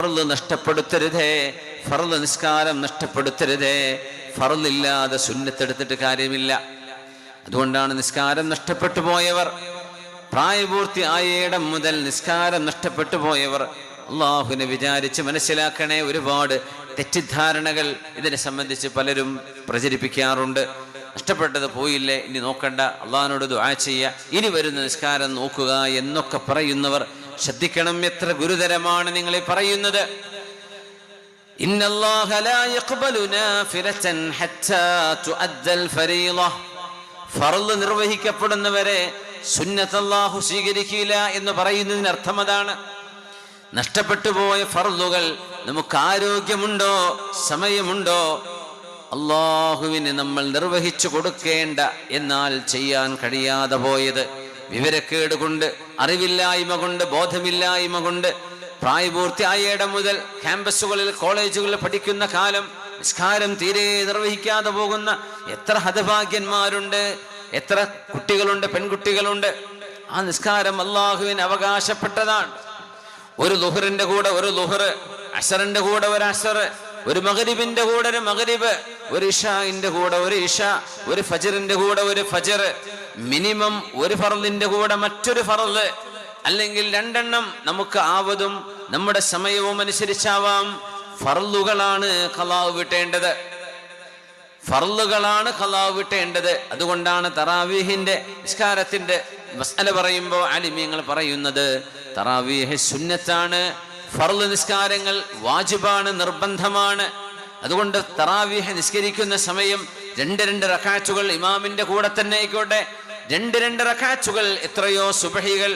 ഫർള് നഷ്ടപ്പെടുത്തരുതേ, ഫർള് നിസ്കാരം നഷ്ടപ്പെടുത്തരുതേ. ഫർളില്ലാതെ സുന്നത്തെടുത്തിട്ട് കാര്യമില്ല. അതുകൊണ്ടാണ് നിസ്കാരം നഷ്ടപ്പെട്ടു പോയവർ, പ്രായപൂർത്തി ആയേടം മുതൽ നിസ്കാരം നഷ്ടപ്പെട്ടു പോയവർ അള്ളാഹുവിനെ വിചാരിച്ച് മനസ്സിലാക്കണേ. ഒരുപാട് തെറ്റിദ്ധാരണകൾ ഇതിനെ സംബന്ധിച്ച് പലരും പ്രചരിപ്പിക്കാറുണ്ട്. നഷ്ടപ്പെട്ടത് പോയില്ലേ, ഇനി നോക്കണ്ട, അള്ളാഹിനോട് ദുആ ചെയ്യുക, ഇനി വരുന്ന നിസ്കാരം നോക്കുക എന്നൊക്കെ പറയുന്നവർ ശ്രദ്ധിക്കണം. എത്ര ഗുരുതരമാണ് നിങ്ങൾ ഈ പറയുന്നത്. ഇന്നല്ലാഹ ലാ യഖ്ബലു നാഫിലതൻ ഹത്താ തുഅദ്ദൽ ഫരീള. ഫർള് നിർവഹിക്കപ്പെടുന്നവരെ സുന്നത്ത് അല്ലാഹു സ്വീകരിക്കില്ല എന്ന് പറയുന്നതിന് അർത്ഥം അതാണ്. നഷ്ടപ്പെട്ടു പോയ ഫർളുകൾ നമുക്ക് ആരോഗ്യമുണ്ടോ, സമയമുണ്ടോ, അള്ളാഹുവിന് നമ്മൾ നിർവഹിച്ചു കൊടുക്കേണ്ട, എന്നാൽ ചെയ്യാൻ കഴിയാതെ പോയത് വിവരക്കേട് കൊണ്ട്, അറിവില്ലായ്മ കൊണ്ട്, ബോധമില്ലായ്മ കൊണ്ട്, പ്രായപൂർത്തിയായിടം മുതൽ ക്യാമ്പസുകളിൽ കോളേജുകളിൽ പഠിക്കുന്ന കാലം നിസ്കാരം തീരെ നിർവഹിക്കാതെ പോകുന്ന എത്ര ഹതഭാഗ്യന്മാരുണ്ട്, എത്ര കുട്ടികളുണ്ട്, പെൺകുട്ടികളുണ്ട്. ആ നിസ്കാരം അള്ളാഹുവിന് അവകാശപ്പെട്ടതാണ്. ഒരു ളുഹറിന്റെ കൂടെ ഒരു ളുഹർ, അസറിന്റെ കൂടെ ഒരു അസർ, ഒരു മഗ്രിബിന്റെ കൂടെ ഒരു മഗ്രിബ്, ഒരു ഇശാഇന്റെ കൂടെ ഒരു ഇശ, ഒരു ഫജ്റിന്റെ കൂടെ ഒരു ഫജ്ർ, മിനിമം ഒരു ഫർളിന്റെ കൂടെ മറ്റൊരു ഫർള്, അല്ലെങ്കിൽ രണ്ടെണ്ണം നമുക്ക് ആവതും നമ്മുടെ സമയവും അനുസരിച്ചാവാം. ഫർളുകളാണ് ഖളാ വിട്ടേണ്ടത്, ഫർളുകളാണ് ഖളാ വിട്ടേണ്ടത്. അതുകൊണ്ടാണ് തറാവീഹിന്റെ നിസ്കാരത്തിന്റെ മസ്അല പറയുമ്പോൾ ആലിമീങ്ങൾ പറയുന്നത് തറാവീഹ് സുന്നത്താണ്, ഫർള് നിസ്കാരങ്ങൾ വാജിബാണ്, നിർബന്ധമാണ്. അതുകൊണ്ട് തറാവീഹ് നിസ്കരിക്കുന്ന സമയം 2 റക്അത്തുകൾ ഇമാമിന്റെ കൂടെ തന്നെ ആയിക്കോട്ടെ, 2 റക്അത്തുകൾ. എത്രയോ സുബ്ഹികൾ,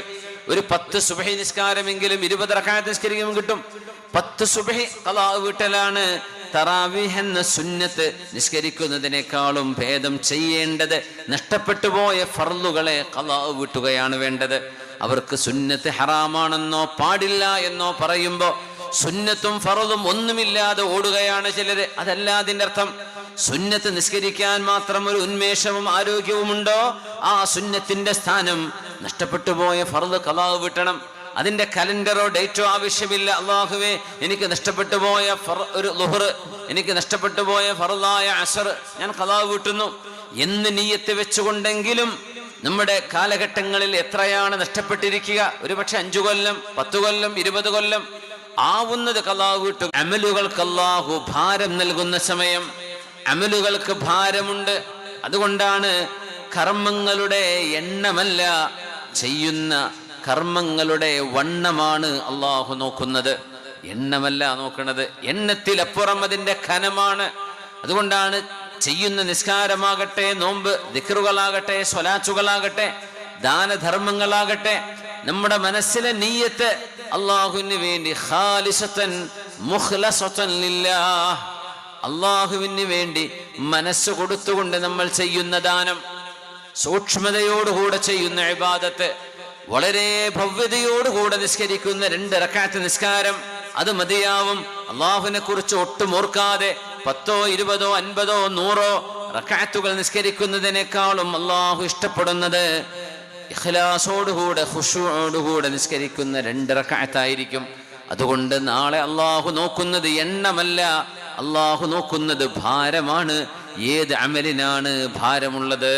ഒരു 10 സുബ്ഹി നിസ്കാരമെങ്കിലും 20 റക്അത്ത് നിസ്കരിക്കുമ്പോൾ കിട്ടും. 10 സുബ്ഹി ഖളാ വീട്ടലാണ്. തറാവീഹ് എന്ന സുന്നത്ത് നിസ്കരിക്കുന്നതിനേക്കാളും ഭേദം ചെയ്യേണ്ടത് നഷ്ടപ്പെട്ടു പോയ ഫർളുകളെ ഖളാ വീട്ടുകയാണ് വേണ്ടത്. അവർക്ക് സുന്നത്ത് ഹറാമാണെന്നോ പാടില്ല എന്നോ പറയുമ്പോൾ സുന്നത്തും ഫർളും ഒന്നുമില്ലാതെ ഓടുകയാണ് ചിലര്. അതല്ല അതിന്റെ അർത്ഥം. സുന്നത്ത് നിസ്കരിക്കാൻ മാത്രം ഒരു ഉന്മേഷവും ആരോഗ്യവും ഉണ്ടോ, ആ സുന്നത്തിന്റെ സ്ഥാനം നഷ്ടപ്പെട്ടു പോയ ഫർള് ഖളാ വീട്ടണം. അതിന്റെ കലണ്ടറോ ഡേറ്റോ ആവശ്യമില്ല. അല്ലാഹുവേ, എനിക്ക് നഷ്ടപ്പെട്ടു പോയ ഒരു ളുഹർ, എനിക്ക് നഷ്ടപ്പെട്ടു പോയ ഫർളായ അസർ ഞാൻ ഖളാ വീട്ടുന്നു എന്ന് നിയ്യത്ത് വെച്ചുകൊണ്ടെങ്കിലും നമ്മുടെ കാലഘട്ടങ്ങളിൽ എത്രയാണ് നഷ്ടപ്പെട്ടിരിക്കുക. ഒരുപക്ഷെ 5 കൊല്ലം, 10 കൊല്ലം, 20 കൊല്ലം ആവുന്നത് ഖളാ വീട്ടും. അമലുകൾക്ക് അല്ലാഹു ഭാരം നൽകുന്ന സമയം, അമലുകൾക്ക് ഭാരമുണ്ട്. അതുകൊണ്ടാണ് കർമ്മങ്ങളുടെ എണ്ണമല്ല, ചെയ്യുന്ന കർമ്മങ്ങളുടെ വണ്ണമാണ് അള്ളാഹു നോക്കുന്നത്, എണ്ണമല്ല നോക്കുന്നത്. എണ്ണത്തിലപ്പുറം അതിന്റെ ഖനമാണ്. അതുകൊണ്ടാണ് ചെയ്യുന്ന നിസ്കാരമാകട്ടെ, നോമ്പ്, ദിക്റുകളാകട്ടെ, സ്വലാത്തുകളാകട്ടെ, ദാനധർമ്മങ്ങളാകട്ടെ, നമ്മുടെ മനസ്സിലെ നിയ്യത്ത് അള്ളാഹുവിന് വേണ്ടി ഖാലിസത്തൻ മുഖ്ലസത്തൻ ലില്ലാഹ്, അള്ളാഹുവിന് വേണ്ടി മനസ്സ് കൊടുത്തുകൊണ്ട് നമ്മൾ ചെയ്യുന്ന ദാനം, സൂക്ഷ്മതയോടുകൂടെ ചെയ്യുന്ന ഇബാദത്ത്, വളരെ ഭവ്യതയോടുകൂടെ നിസ്കരിക്കുന്ന 2 റക്അത്ത് നിസ്കാരം, അത് മതിയാവും. അള്ളാഹുവിനെ കുറിച്ച് ഒട്ടും ഓർക്കാതെ 10, 20, 50, 100 റക്അത്തുകൾ നിസ്കരിക്കുന്നതിനേക്കാളും അള്ളാഹു ഇഷ്ടപ്പെടുന്നത് ഇഖ്ലാസോടുകൂടെ ഖുശൂഅോടുകൂടെ നിസ്കരിക്കുന്ന 2 റക്അത്തായിരിക്കും. അതുകൊണ്ട് നാളെ അള്ളാഹു നോക്കുന്നത് എണ്ണമല്ല, അള്ളാഹു നോക്കുന്നത് ഭാരമാണ്. ഏത് അമലിനാണ് ഭാരമുള്ളത്?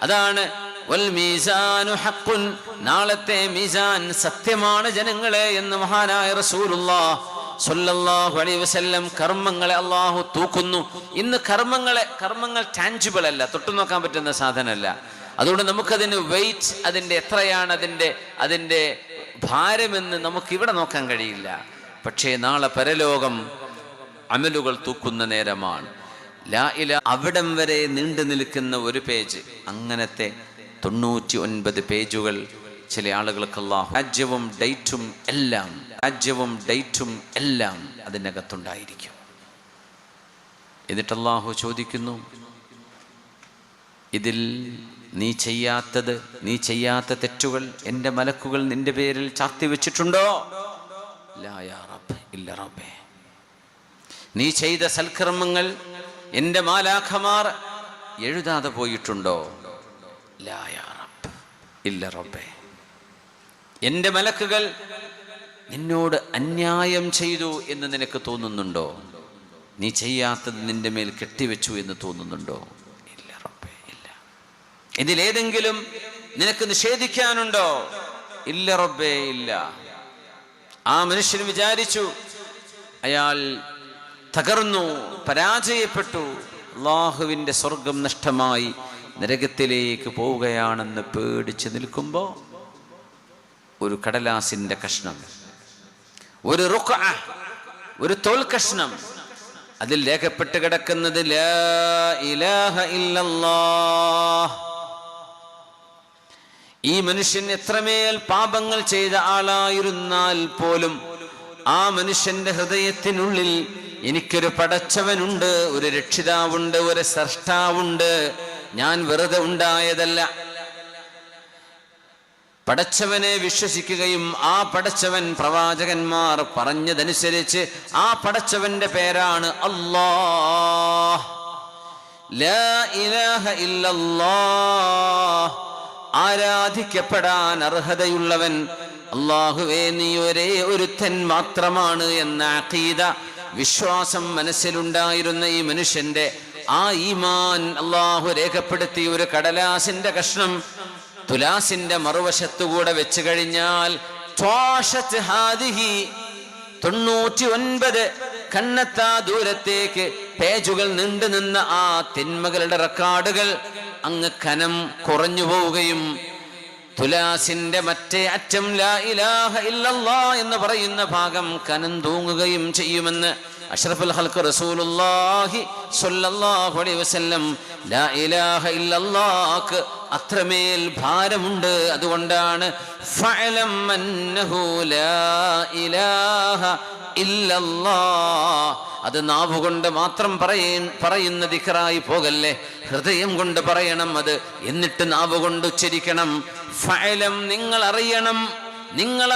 അതാണ് വൽ മീസാനു ഹഖ്ഖുൻ, നാളത്തെ മീസാൻ സത്യമാണ് ജനങ്ങളെ എന്ന് മഹാനായ റസൂലുള്ളാഹ് സ്വല്ലല്ലാഹു അലൈഹി വസല്ലം. കർമ്മങ്ങളെ അള്ളാഹു തൂക്കുന്നു. ഇന്ന് കർമ്മങ്ങൾ ടാൻജിബിൾ അല്ല, തൊട്ടു നോക്കാൻ പറ്റുന്ന സാധനമല്ല. അതുകൊണ്ട് നമുക്കതിന് വെയിറ്റ്, അതിൻ്റെ എത്രയാണ് അതിൻ്റെ ഭാരമെന്ന് നമുക്കിവിടെ നോക്കാൻ കഴിയില്ല. പക്ഷേ നാളെ പരലോകം അമലുകൾ തൂക്കുന്ന നേരമാണ്. ലാ ഇലാഹ അവിടം വരെ നീണ്ടു നിൽക്കുന്ന ഒരു പേജ്, അങ്ങനത്തെ 99 പേജുകൾ ചില ആളുകൾക്ക് അല്ലാഹു രാജ്യവും ഡേറ്റും എല്ലാം അതിനകത്തുണ്ടായിരിക്കും. എന്നിട്ട് അല്ലാഹു ചോദിക്കുന്നു, ഇതിൽ നീ ചെയ്യാത്ത തെറ്റുകൾ എൻ്റെ മലക്കുകൾ നിന്റെ പേരിൽ ചാർത്തി വെച്ചിട്ടുണ്ടോ? ലാ യാ റബ്ബ്, ഇല്ല റബ്ബേ. നീ ചെയ്ത സൽക്കർമ്മങ്ങൾ എൻ്റെ മാലാഖമാർ എഴുതാതെ പോയിട്ടുണ്ടോ? ലാ യാ റബ്ബ്, ഇല്ല റബ്ബേ. എൻ്റെ മലക്കുകൾ നിന്നോട് അന്യായം ചെയ്തു എന്ന് നിനക്ക് തോന്നുന്നുണ്ടോ? നീ ചെയ്യാത്തത് നിന്റെ മേൽ കെട്ടിവെച്ചു എന്ന് തോന്നുന്നുണ്ടോ? ഇല്ല റബ്ബേ, ഇല്ല. ഇതിലേതെങ്കിലും നിനക്ക് നിഷേധിക്കാനുണ്ടോ? ഇല്ല റബ്ബേ, ഇല്ല. ആ മനുഷ്യൻ വിചാരിച്ചു, അയാൾ തകർന്നു, പരാജയപ്പെട്ടു, അല്ലാഹുവിൻ്റെ സ്വർഗം നഷ്ടമായി നരകത്തിലേക്ക് പോവുകയാണെന്ന് പേടിച്ച് നിൽക്കുമ്പോൾ ഒരു കടലാസിന്റെ കഷ്ണം, ഒരു റുഖഅ, ഒരു തോൽ കഷ്ണം, അതിൽ രേഖപ്പെട്ട് കിടക്കുന്നത് ലാ ഇലാഹ ഇല്ലല്ലാഹ്. ഈ മനുഷ്യൻ എത്രമേൽ പാപങ്ങൾ ചെയ്ത ആളായിരുന്നാൽ പോലും ആ മനുഷ്യന്റെ ഹൃദയത്തിനുള്ളിൽ എനിക്കൊരു പടച്ചവനുണ്ട്, ഒരു രക്ഷിതാവുണ്ട്, ഒരു സ്രഷ്ടാവുണ്ട്, ഞാൻ വെറുതെ ഉണ്ടായതല്ല. പടച്ചവനെ വിശ്വസിക്കുകയും ആ പടച്ചവൻ പ്രവാചകന്മാർ പറഞ്ഞതനുസരിച്ച് ആ പടച്ചവന്റെ പേരാണ് അല്ലാഹ്. ലാ ഇലാഹ ഇല്ലല്ലാഹ്. ആരാധിക്കപ്പെടാൻ അർഹതയുള്ളവൻ അല്ലാഹുവേ നീ ഒരേ ഒരുത്തൻ മാത്രമാണ് എന്ന അഖീദ, വിശ്വാസം മനസ്സിലുണ്ടായിരുന്ന ഈ മനുഷ്യന്റെ ആ ഈമാൻ അല്ലാഹു രേഖപ്പെടുത്തിയ ഒരു കടലാസിന്റെ കഷ്ണം തുലാസിന്റെ മറുവശത്തുകൂടെ വെച്ച് കഴിഞ്ഞാൽ 99 കണ്ണെത്താ ദൂരത്തേക്ക് പേജുകൾ നീണ്ടു നിന്ന ആ തിന്മകളുടെ റെക്കോർഡുകൾ അങ്ങ് കനം കുറഞ്ഞു പോവുകയും തുലാസിന്റെ മറ്റേ അറ്റം ലാ ഇലാഹ ഇല്ലല്ലാഹ് എന്ന് പറയുന്ന ഭാഗം കനം തൂങ്ങുകയും ചെയ്യുമെന്ന് അഷ്റഫുൽ ഖൽഖ് റസൂലുള്ളാഹി സ്വല്ലല്ലാഹു അലൈഹി വസല്ലം ലാ ഇലാഹ ഇല്ലല്ലാഹ് അത്രമേൽ ഭാരമുണ്ട്. അതുകൊണ്ടാണ് ഫഅലം അന്നഹു ലാ ഇലാഹ ഇല്ലല്ലാഹ്. അത് നാവുകൊണ്ട് മാത്രം പറയുന്ന ദിക്റായി പോകല്ലേ, ഹൃദയം കൊണ്ട് പറയണം അത്. എന്നിട്ട് നാവ് കൊണ്ട് ഉച്ചരിക്കണം. ഫഅലം, നിങ്ങൾ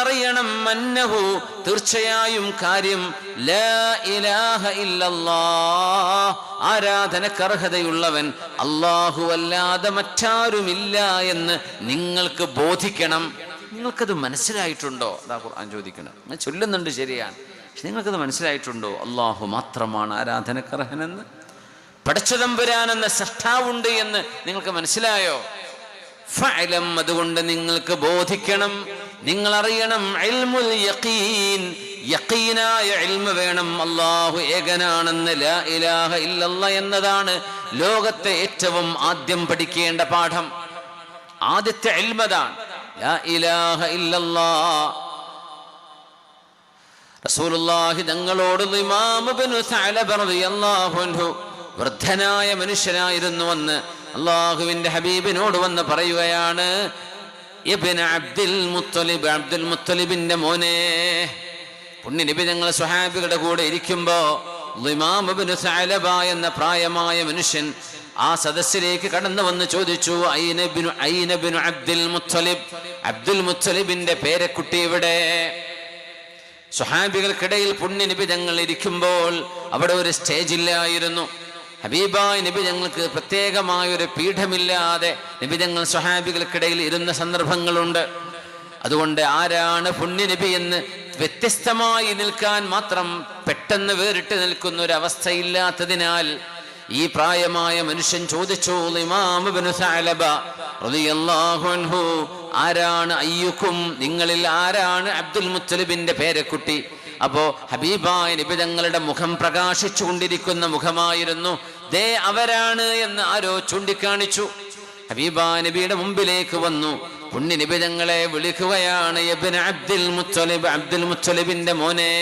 അറിയണം അന്നഹു, തീർച്ചയായും കാര്യം, ലാ ഇലാഹ ഇല്ലല്ലാഹ്, ആരാധനക്കർഹതയുള്ളവൻ അല്ലാഹു അല്ലാതെ മറ്റാരുമില്ല എന്ന് നിങ്ങൾക്ക് ബോധിക്കണം. നിങ്ങൾക്കത് മനസ്സിലായിട്ടുണ്ടോ? അതാ ഖുർആൻ ചോദിക്കണം. ഞാൻ ചൊല്ലുന്നുണ്ട് ശരിയാണ്, പക്ഷെ നിങ്ങൾക്കത് മനസ്സിലായിട്ടുണ്ടോ? അല്ലാഹു മാത്രമാണ് ആരാധനക്കർഹനെന്ന്, പടച്ചതമ്പുരാനെന്ന സൃഷ്ടാവുണ്ട് എന്ന് നിങ്ങൾക്ക് മനസ്സിലായോ? ഫഅലം, അതുകൊണ്ട് നിങ്ങൾക്ക് ബോധിക്കണം, നിങ്ങൾ അറിയണം. ഇൽമുൽ യഖീൻ, യഖീനായ ഇൽമ വേണം. അല്ലാഹു ഏകനാണെന്ന്, ലാ ഇലാഹ ഇല്ലല്ലാഹ് എന്നതാണ് ലോകത്തെ ഏറ്റവും ആദ്യം പഠിക്കേണ്ട പാഠം. ആദ്യത്തെ ഇൽമതാണ് ലാ ഇലാഹ ഇല്ലല്ലാഹ്. റസൂലുള്ളാഹി തങ്ങളോട് ഇമാം ഇബ്നു സഅലബ റളിയല്ലാഹു അൻഹു, വൃദ്ധനായ മനുഷ്യനായിരുന്നു എന്ന് അള്ളാഹുവിന്റെ ഹബീബിനോട് വന്ന് പറയുകയാണ്, ഇബ്നു അബ്ദുൽ മുത്തലിബ്, അബ്ദുൽ മുത്തലിബിന്റെ മോനെ. പുണ്യ നബി തങ്ങൾ സ്വഹാബികളുടെ കൂടെ ഇരിക്കുമ്പോ ഇമാം ഇബ്നു സഅലബ എന്ന പ്രായമായ മനുഷ്യൻ ആ സദസ്സിലേക്ക് കടന്നു വന്ന് ചോദിച്ചു, ഐന ഇബ്നു അബ്ദുൽ മുത്തലിബ്, അബ്ദുൽ മുത്തലിബിന്റെ പേരക്കുട്ടി എവിടെ? സ്വഹാബികൾക്കിടയിൽ പുണ്യ നബി തങ്ങൾ ഇരിക്കുമ്പോൾ അവിടെ ഒരു സ്റ്റേജില്ലായിരുന്നു. ഹബീബായ നബി തങ്ങൾക്ക് പ്രത്യേകമായ ഒരു പീഠമില്ലാതെ നബി തങ്ങൾ സ്വഹാബികൾക്കിടയിൽ ഇരുന്ന സന്ദർഭങ്ങളുണ്ട്. അതുകൊണ്ട് ആരാണ് പുണ്യ നബി എന്ന് വ്യത്യസ്തമായി നിൽക്കാൻ മാത്രം പെട്ടെന്ന് വേറിട്ട് നിൽക്കുന്ന ഒരു അവസ്ഥയില്ലാത്തതിനാൽ ഈ പ്രായമായ മനുഷ്യൻ ചോദിച്ചു, ഇമാം ഇബ്നു സഅലബ റളിയല്ലാഹു അൻഹു, ആരാണ് അയ്യുക്കും, നിങ്ങളിൽ ആരാണ് അബ്ദുൽ മുത്തലിബിന്റെ പേരക്കുട്ടി? അപ്പോ ഹബീബായ നബി തങ്ങളുടെ മുഖം പ്രകാശിച്ചു കൊണ്ടിരിക്കുന്ന മുഖമായിരുന്നു. ദേ അവരാണ് എന്ന് ആരോ ചൂണ്ടിക്കാണിച്ചു. ഹബീബായ നബിയുടെ മുമ്പിലേക്ക് വന്നു, പുണ്യ നബി തങ്ങളെ വിളിക്കുകയാണ്, ഇബ്നു അബ്ദുൽ മുത്തലിബ്, അബ്ദുൽ മുത്തലിബിന്റെ മോനെ.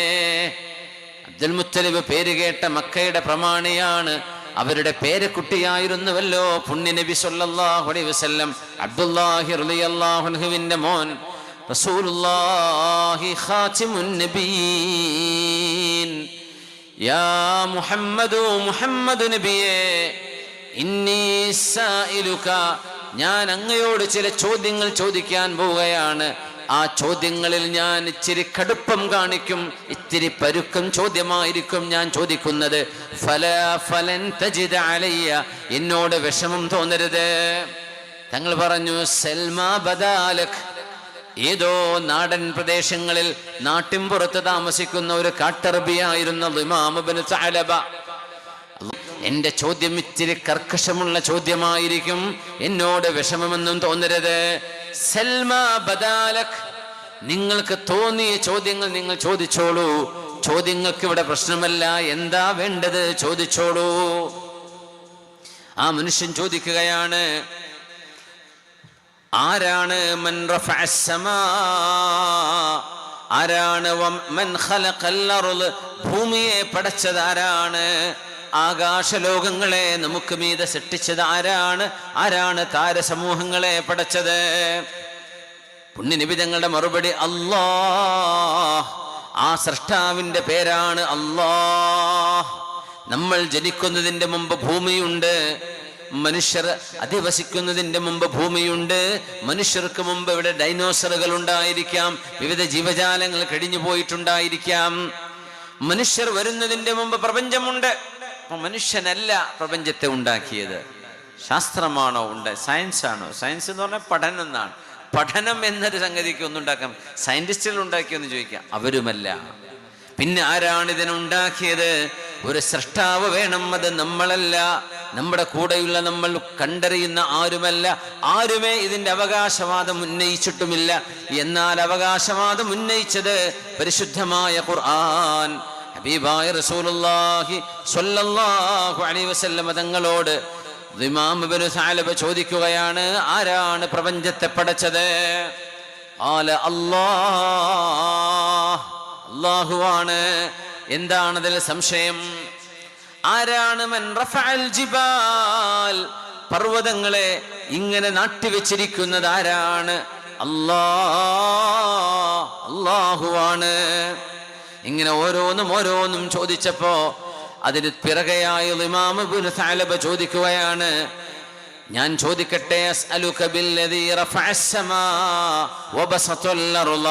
അബ്ദുൽ മുത്തലിബ് പേര് കേട്ട മക്കയുടെ പ്രമാണിയാണ്. അവരുടെ പേരക്കുട്ടിയായിരുന്നുവല്ലോ പുണ്യ നബി സല്ലല്ലാഹു അലൈഹി വസല്ലം, അബ്ദുല്ലാഹി റളിയല്ലാഹു അൻഹുവിന്റെ മോൻ. റസൂലുള്ളാഹി ഖാതിമുൻ നബിയീൻ, യാ മുഹമ്മദ് നബിയേ, ഇന്നി സായിലുക, ഞാൻ അങ്ങയോട് ചില ചോദ്യങ്ങൾ ചോദിക്കാൻ പോവുകയാണ്. ആ ചോദ്യങ്ങളിൽ ഞാൻ ഇച്ചിരി കടുപ്പം കാണിക്കും, ഇത്തിരി പരുക്കം ചോദ്യമായിരിക്കും ഞാൻ ചോദിക്കുന്നത്. ഫലൻ തജിദ അലയ്യ, എന്നോട് വിഷമം തോന്നരുത്. തങ്ങൾ പറഞ്ഞു, സൽമാ ബദാലക്, ഏതോ നാടൻ പ്രദേശങ്ങളിൽ നാട്ടിൻപുറത്ത് താമസിക്കുന്ന ഒരു കാട്ടറബിയായിരുന്ന ഇമാം ഇബ്നു സഅലബ. എന്റെ ചോദ്യം ഇത്തിരി കർക്കശമുള്ള ചോദ്യമായിരിക്കും, എന്നോട് വിഷമമൊന്നും തോന്നരുത്. സൽമാ ബദാലക്, നിങ്ങൾക്ക് തോന്നിയ ചോദ്യങ്ങൾ നിങ്ങൾ ചോദിച്ചോളൂ. ചോദ്യങ്ങൾക്ക് ഇവിടെ പ്രശ്നമല്ല, എന്താ വേണ്ടത് ചോദിച്ചോളൂ. ആ മനുഷ്യൻ ചോദിക്കുകയാണ്, ആരാണ് മൻ റഫഅസ് സമാ, ആരാണ് മൻ ഖലഖൽ അർള്, ഭൂമിയെ പടച്ചത് ആരാണ്, ആകാശലോകങ്ങളെ നമുക്ക് മീതെ സൃഷ്ടിച്ചത് ആരാണ്, ആരാണ് താരസമൂഹങ്ങളെ പടച്ചത്? പുണ്യനബി തങ്ങളുടെ മറുപടി അല്ലാഹ്, ആ സൃഷ്ടാവിന്റെ പേരാണ് അല്ലാഹ്. നമ്മൾ ജനിക്കുന്നതിന്റെ മുമ്പ് ഭൂമിയുണ്ട്, മനുഷ്യർ അധിവസിക്കുന്നതിന്റെ മുമ്പ് ഭൂമിയുണ്ട്. മനുഷ്യർക്ക് മുമ്പ് ഇവിടെ ഡൈനോസറുകൾ ഉണ്ടായിരിക്കാം, വിവിധ ജീവജാലങ്ങൾ കഴിഞ്ഞു പോയിട്ടുണ്ടായിരിക്കാം. മനുഷ്യർ വരുന്നതിന്റെ മുമ്പ് പ്രപഞ്ചമുണ്ട്. മനുഷ്യനല്ല പ്രപഞ്ചത്തെ ഉണ്ടാക്കിയത്, ശാസ്ത്രമാണോ സയൻസ് ആണോ? സയൻസ് എന്ന് പറഞ്ഞാൽ പഠനം എന്നാണ്. പഠനം എന്നൊരു സംഗതിക്ക് ഒന്നുണ്ടാക്കാം, സയന്റിസ്റ്റുകൾ ഉണ്ടാക്കിയെന്ന് ചോദിക്കാം, അവരുമല്ല. പിന്നെ ആരാണ് ഇതിനുണ്ടാക്കിയത്? ഒരു സൃഷ്ടാവ് വേണം, അത് നമ്മളല്ല, നമ്മുടെ കൂടെയുള്ള നമ്മൾ കണ്ടറിയുന്ന ആരുമല്ല. ആരുമേ ഇതിന്റെ അവകാശവാദം ഉന്നയിച്ചിട്ടുമില്ല. എന്നാൽ അവകാശവാദം ഉന്നയിച്ചത് പരിശുദ്ധമായ ഖുർആൻ. ഹബീബായ റസൂലുള്ളാഹി സ്വല്ലല്ലാഹു അലൈഹി വസല്ലം തങ്ങളോട് ഇമാം ഇബ്നു സഅലബ ചോദിക്കുകയാണ്, ആരാണ് പ്രപഞ്ചത്തെ പടച്ചത്? അല്ലാഹ്, അല്ലാഹുവാണ്. എന്താണതിൽ സംശയം? ആരാണ് മൻ റഫഅൽ ജിബാൽ, പർവ്വതങ്ങളെ ഇങ്ങനെ നാട്ടിവെച്ചിരിക്കുന്നത് ആരാണ്? അല്ലാഹ്, അല്ലാഹുവാണ്. ഇങ്ങനെ ഓരോന്നും ചോദിച്ചപ്പോ അതിന് പിറകെയായി ഇമാം ഇബ്നു സഅലബ ചോദിക്കുകയാണ്, ഞാൻ ചോദിക്കട്ടെ, അസ്അലുക ബില്ലദീ റഫഅസ് സമാ വബസതൽ അർള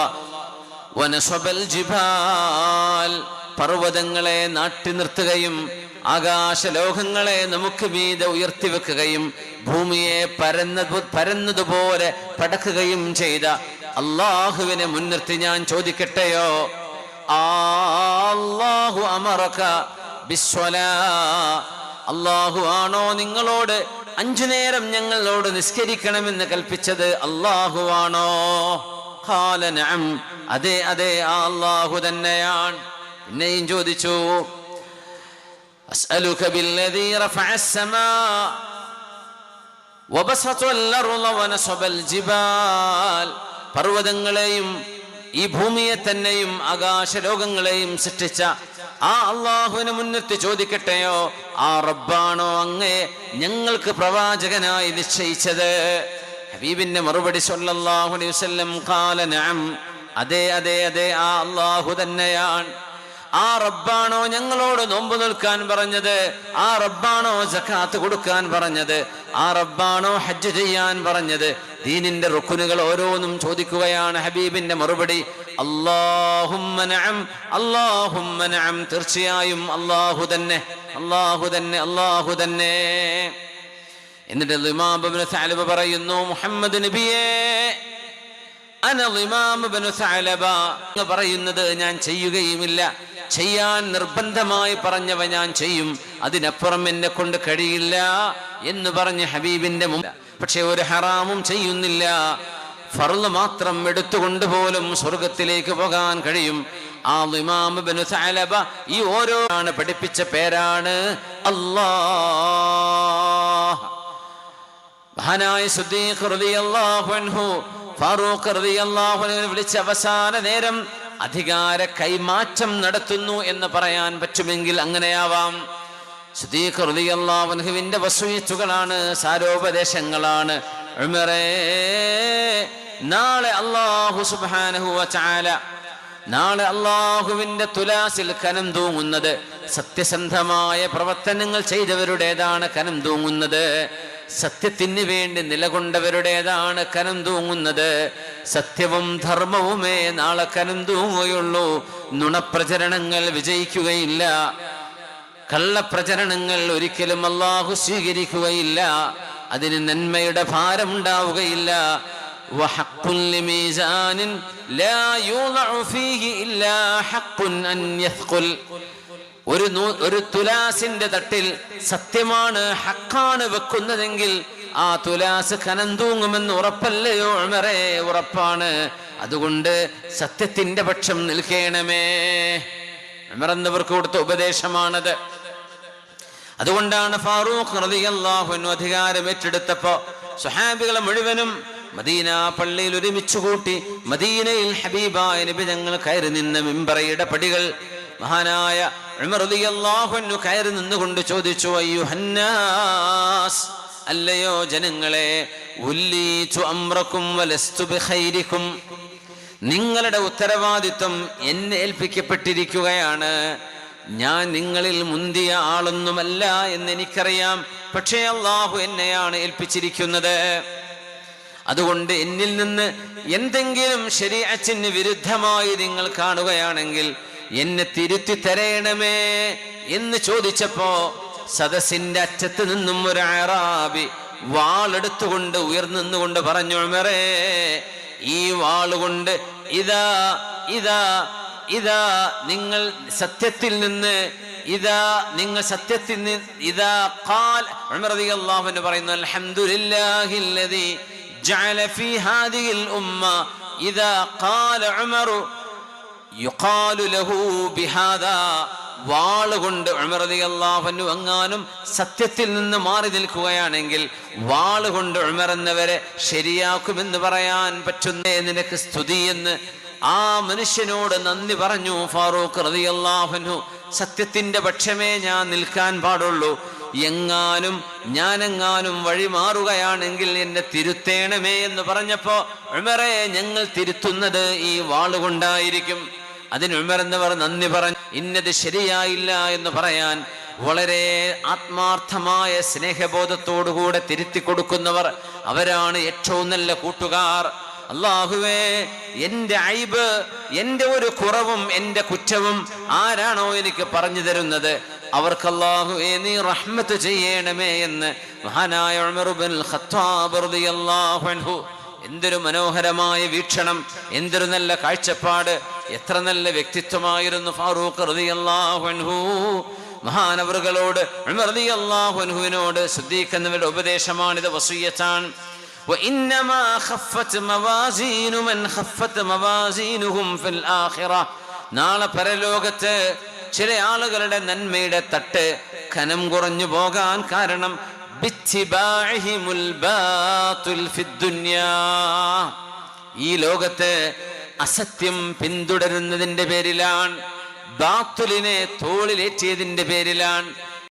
വനസബൽ ജിബാൽ, പർവ്വതങ്ങളെ നാട്ടി നിർത്തുകയും ആകാശലോകങ്ങളെ നമുക്ക് മീതെ ഉയർത്തിവെക്കുകയും ഭൂമിയെ പരന്നതുപോലെ പടക്കുകയും ചെയ്ത അല്ലാഹുവിനെ മുൻനിർത്തി ഞാൻ ചോദിക്കട്ടെയോ, അല്ലാഹു അമറക ബിസ്വലാ, അല്ലാഹു ആണോ നിങ്ങളോട് 5 നേരം ഞങ്ങളോട് നിസ്കരിക്കണമെന്ന് കൽപ്പിച്ചത്? അല്ലാഹു ആണോ? ഖാല നഅം, അതെ അതെ, ആ അല്ലാഹു തന്നെയാണ്. പിന്നെയും ചോദിച്ചു, അസ്അലുക ബില്ലദീ റഫഅസ് സമാ വബസതൽ അർള വനസബൽ ജിബാൽ, പർവ്വതങ്ങളെയും ഈ ഭൂമിയെ തന്നെയും ആകാശലോകങ്ങളെയും സൃഷ്ടിച്ച ആ അല്ലാഹുവിനെ മുൻനിർത്തി ചോദിക്കട്ടെയോ, ആ റബ്ബാണോ അങ്ങേ ഞങ്ങൾക്ക് പ്രവാചകനായി നിശ്ചയിച്ചത്? ഹബീബിന്റെ മറുപടി സ്വല്ലല്ലാഹു അലൈഹി വസല്ലം, ഖാല നഅം, അതെ അതെ അതെ, ആ അല്ലാഹു തന്നെയാണ്. ആ റബ്ബാണോ ഞങ്ങളോട് നോമ്പ് നിൽക്കാൻ പറഞ്ഞത്? ആ റബ്ബാണോ സകാത്ത് കൊടുക്കാൻ പറഞ്ഞത്? ആ റബ്ബാണോ ഹജ്ജ് ചെയ്യാൻ പറഞ്ഞത്? ദീനിന്റെ റുക്നുകൾ ഓരോന്നും ചോദിക്കുകയാണ്. ഹബീബിന്റെ മറുപടി അല്ലാഹുമ്മ നഅം, അല്ലാഹുമ്മ നഅം, തീർച്ചയായും അല്ലാഹു തന്നെ, അല്ലാഹു തന്നെ, അല്ലാഹു തന്നെ. എന്നിട്ട് ഇമാം ഇബ്നു സഅലബ പറയുന്നു, മുഹമ്മദ് നബിയേ, അന ഇമാം ഇബ്നു സഅലബ, പറയുന്നത് ഞാൻ ചെയ്യുകയുമില്ല, ചെയ്യാൻ നിർബന്ധമായി പറഞ്ഞവ ഞാൻ ചെയ്യും, അതിനപ്പുറം എന്നെ കൊണ്ട് കഴിയില്ല എന്ന് പറഞ്ഞ് ഹബീബിന്റെ മുമ്പ്. പക്ഷെ ഒരു ഹറാമും ചെയ്യുന്നില്ല, ഫർള് മാത്രം എടുത്തുകൊണ്ട് പോലും സ്വർഗത്തിലേക്ക് പോകാൻ കഴിയും. ആ ഇമാം ഇബ്നു സഅലബ ഈ ഓരോന്ന് പഠിപ്പിച്ച പേരാണ് അല്ലാഹ്. മഹാനായ സിദ്ദീഖ് റളിയല്ലാഹു അൻഹു, ഫാറൂഖ് റളിയല്ലാഹു അൻഹു വിളിച്ച അവസാന നേരം അധികാര കൈമാറ്റം നടത്തുന്നു എന്ന് പറയാൻ പറ്റുമെങ്കിൽ അങ്ങനെയാവാം. സിദ്ദീഖ് റളിയല്ലാഹു അൻഹുവിന്റെ വസിയത്തുകളാണ്, സാരോപദേശങ്ങളാണ്. ഉമറേ, നാളെ അല്ലാഹു സുബ്ഹാനഹു വ തആല, നാളെ അല്ലാഹുവിന്റെ തുലാസിൽ കനം തൂങ്ങുന്നത് സത്യസന്ധമായ പ്രവർത്തനങ്ങൾ ചെയ്തവരുടേതാണ് കനം തൂങ്ങുന്നത്. സത്യത്തിന് വേണ്ടി നിലകൊണ്ടവരുടേതാണ് കനം തൂങ്ങുന്നത്. സത്യവും ധർമ്മവുമേ നാളെ കനം തൂങ്ങുകയുള്ളൂ. നുണപ്രചരണങ്ങൾ വിജയിക്കുകയില്ല, കള്ളപ്രചരണങ്ങൾ ഒരിക്കലും അല്ലാഹു സ്വീകരിക്കുകയില്ല, അതിന് നന്മയുടെ ഭാരമുണ്ടാവുകയില്ല. വഹഖ്ഖുൻ ലിമീസാനിൻ ലാ യൂളഉ ഫീഹി ഇല്ലാ ഹഖ്ഖുൻ അൻ യസ്ഖുൽ. ഒരു തുലാസിന്റെ തട്ടിൽ സത്യമാണ്, ഹക്കാണ് വെക്കുന്നതെങ്കിൽ ആ തുലാസ് കനം തൂങ്ങുമെന്ന് ഉറപ്പല്ലയോ ഉമറേ? ഉറപ്പാണ്. അതുകൊണ്ട് സത്യത്തിന്റെ പക്ഷം നിൽക്കണമേ. ഉമർ എന്നവർക്ക് കൊടുത്ത ഉപദേശമാണത്. അതുകൊണ്ടാണ് ഫാറൂഖ് റളിയല്ലാഹു അൻഹു അധികാരം ഏറ്റെടുത്തപ്പോ സ്വഹാബികളെ മുഴുവനും മദീന പള്ളിയിൽ ഒരുമിച്ച് കൂട്ടി മദീനയിൽ ഹബീബായ നബി ഞങ്ങൾ കയറി നിന്ന മിമ്പറയുടെ പടികൾ മഹാനായ ഉമർ റളിയല്ലാഹു അൻഹു കയറി നിന്നുകൊണ്ട് ചോദിച്ചു, അയ്യുഹന്നാസ്, അല്ലയോ ജനങ്ങളെ, ഉല്ലീതു അംറകും വലസ്തു ബിഖൈരികും, നിങ്ങളുടെ ഉത്തരവാദിത്വം എന്നെ ഏൽപ്പിക്കപ്പെട്ടിരിക്കുകയാണ്. ഞാൻ നിങ്ങളിൽ മുന്തിയ ആളൊന്നുമല്ല എന്ന് എനിക്കറിയാം. പക്ഷേ അല്ലാഹു എന്നെയാണ് ഏൽപ്പിച്ചിരിക്കുന്നത്. അതുകൊണ്ട് എന്നിൽ നിന്ന് എന്തെങ്കിലും ശരീഅത്തിന് വിരുദ്ധമായി നിങ്ങൾ കാണുകയാണെങ്കിൽ എന്നെ തിരുത്തി തരയണമേ എന്ന് ചോദിച്ചപ്പോ സദസ്സിന്റെ അറ്റത്ത് നിന്നും ഒരു അറാബി വാളെടുത്തുകൊണ്ട് ഉയർന്നുകൊണ്ട് പറഞ്ഞു, ഉമറേ, ഈ വാളുകൊണ്ട് ഇതാ ഇതാ ഇതാ നിങ്ങൾ സത്യത്തിൽ നിന്ന് ഇതാ ഖാൽ. ഉമർ റളിയല്ലാഹു അൻഹു പറയുന്നു, അൽഹംദുലില്ലാഹില്ലദീ ജഅല ഫീ ഹാദിഹിൽ ഉമ്മ ഇദാ ഖാല ഉമറു യുഖാലു ലഹു ബിഹാദാ. വാളുകൊണ്ട് ഉമർ റളിയല്ലാഹു അൻഹു എങ്ങാനും സത്യത്തിൽ നിന്ന് മാറി നിൽക്കുകയാണെങ്കിൽ വാളുകൊണ്ട് ഉമർ എന്നവരെ ശരിയാക്കുമെന്ന് പറയാൻ പറ്റുന്നേ നിനക്ക് സ്തുതി എന്ന് ആ മനുഷ്യനോട് നന്ദി പറഞ്ഞു ഫാറൂഖ് റളിയല്ലാഹു അൻഹു. സത്യത്തിന്റെ പക്ഷമേ ഞാൻ നിൽക്കാൻ പാടുള്ളൂ. ഞാനെങ്ങാനും വഴി മാറുകയാണെങ്കിൽ എന്നെ തിരുത്തേണമേ എന്ന് പറഞ്ഞപ്പോ, ഉമറേ, ഞങ്ങൾ തിരുത്തുന്നത് ഈ വാളുകൊണ്ടായിരിക്കും. അതിന് ഉമർ എന്നവർ നന്ദി പറഞ്ഞു. ഇന്നത് ശരിയായില്ല എന്ന് പറയാൻ വളരെ ആത്മാർത്ഥമായ സ്നേഹബോധത്തോടുകൂടെ തിരുത്തി കൊടുക്കുന്നവർ, അവരാണ് ഏറ്റവും നല്ല കൂട്ടുകാർ. അല്ലാഹുവേ, എന്റെ ഐബ്, എന്റെ ഒരു കുറവും എന്റെ കുറ്റവും ആരാണോ എനിക്ക് പറഞ്ഞു തരുന്നത് അവർക്ക് അല്ലാഹുവേ നീ റഹ്മത്ത് ചെയ്യണമേ എന്ന് മഹാനായ ഉമർ ഇബ്നുൽ ഖത്താബ് റളിയല്ലാഹു അൻഹു. എന്തൊരു മനോഹരമായ വീക്ഷണം, എന്തൊരു നല്ല കാഴ്ചപ്പാട്, എത്ര നല്ല വ്യക്തിത്വമായിരുന്നു ഫാറൂഖ് റളിയല്ലാഹു അൻഹു. മഹാനവറുകളോട് ഉമർ റളിയല്ലാഹു അൻഹുവിനോട് സിദ്ദീഖ് എന്നവരുടെ ഉപദേശമാണിത്, വസിയ്യത്താണ്. وإنما خفت موازين من خفت موازينهم في الآخرة. നാളെ പരലോകത്ത് ചില ആളുകളുടെ നന്മയുടെ തട്ട് ഖനം കുറഞ്ഞു പോകാൻ കാരണം ബിത്തിബാഇഹിമുൽ ബാതിൽ ഫിദ്ദുനിയാ. ഈ ലോകത്ത് അസത്യം പിന്തുടരുന്നതിന്റെ പേരിലാണ്, ബാത്തുലിനെ തോളിലേറ്റിയതിന്റെ പേരിലാണ്,